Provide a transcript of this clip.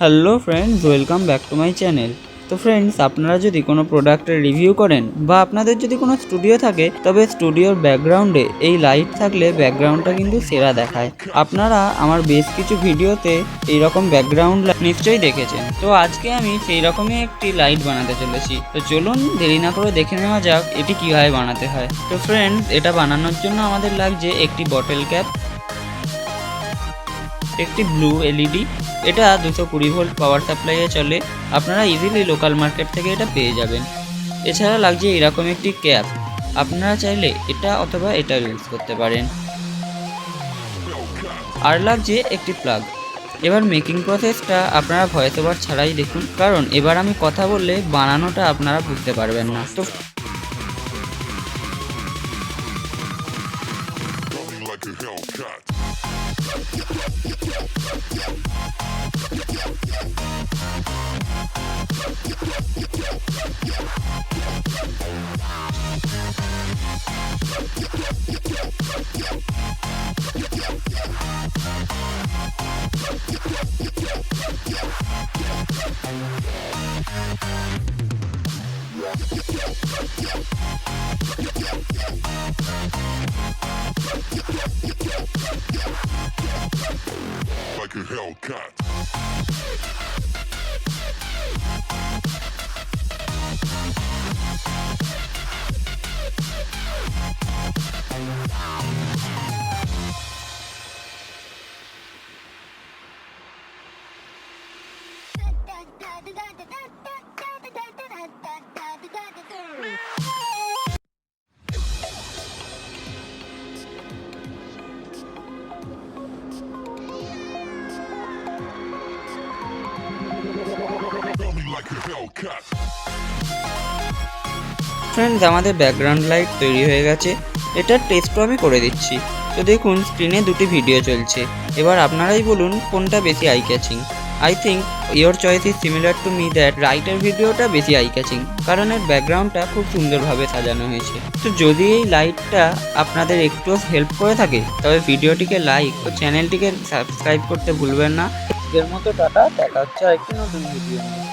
Hello friends, welcome back to my channel. তো friends, আপনারা যদি কোনো প্রোডাক্টের রিভিউ করেন বা আপনাদের যদি কোনো স্টুডিও থাকে, তবে স্টুডিওর ব্যাকগ্রাউন্ডে এই লাইট থাকলে ব্যাকগ্রাউন্ডটা কিন্তু সেরা দেখায়। আপনারা আমার বেশ কিছু ভিডিওতে এইরকম ব্যাকগ্রাউন্ড নিশ্চয়ই দেখেছেন। তো আজকে আমি সেই রকমই একটি লাইট বানাতে চলেছি। তো চলুন দেরি না করে দেখে নেওয়া যাক এটি কীভাবে বানাতে হয়। তো ফ্রেন্ডস, এটা বানানোর জন্য আমাদের লাগছে একটি বটল ক্যাপ, একটি ব্লু এলইডি। এটা 220 ভোল্ট পাওয়ার সাপ্লাইয়ে চলে। আপনারা ইজিলি লোকাল মার্কেট থেকে এটা পেয়ে যাবেন। এছাড়া লাগছে এরকম একটি ক্যাপ, আপনারা চাইলে এটা অথবা এটা ইউজ করতে পারেন। আর লাগছে একটি প্লাগ। এবার মেকিং প্রসেসটা আপনারা ভয়েস ওভার ছাড়াই দেখুন, কারণ এবার আমি কথা বললে বানানোটা আপনারা বুঝতে পারবেন না। তো like a Hellcat. ফ্রেন্ডস, আমাদের ব্যাকগ্রাউন্ড লাইট তৈরি হয়ে গেছে। এটার টেস্টও আমি করে দিচ্ছি। তো দেখুন, স্ক্রিনে দুটি ভিডিও চলছে। এবার আপনারাই বলুন কোনটা বেশি eye catching. I think your choice is similar to me that রাইটের ভিডিওটা বেশি আই ক্যাচিং, কারণ এর ব্যাকগ্রাউন্ডটা খুব সুন্দরভাবে সাজানো হয়েছে। তো যদি এই লাইটটা আপনাদের একটুও হেল্প করে থাকে, তবে ভিডিওটিকে লাইক ও চ্যানেলটিকে সাবস্ক্রাইব করতে ভুলবেন না। এর মতো টাটা, দেখা হচ্ছে আরেকটি নতুন ভিডিও নিয়ে।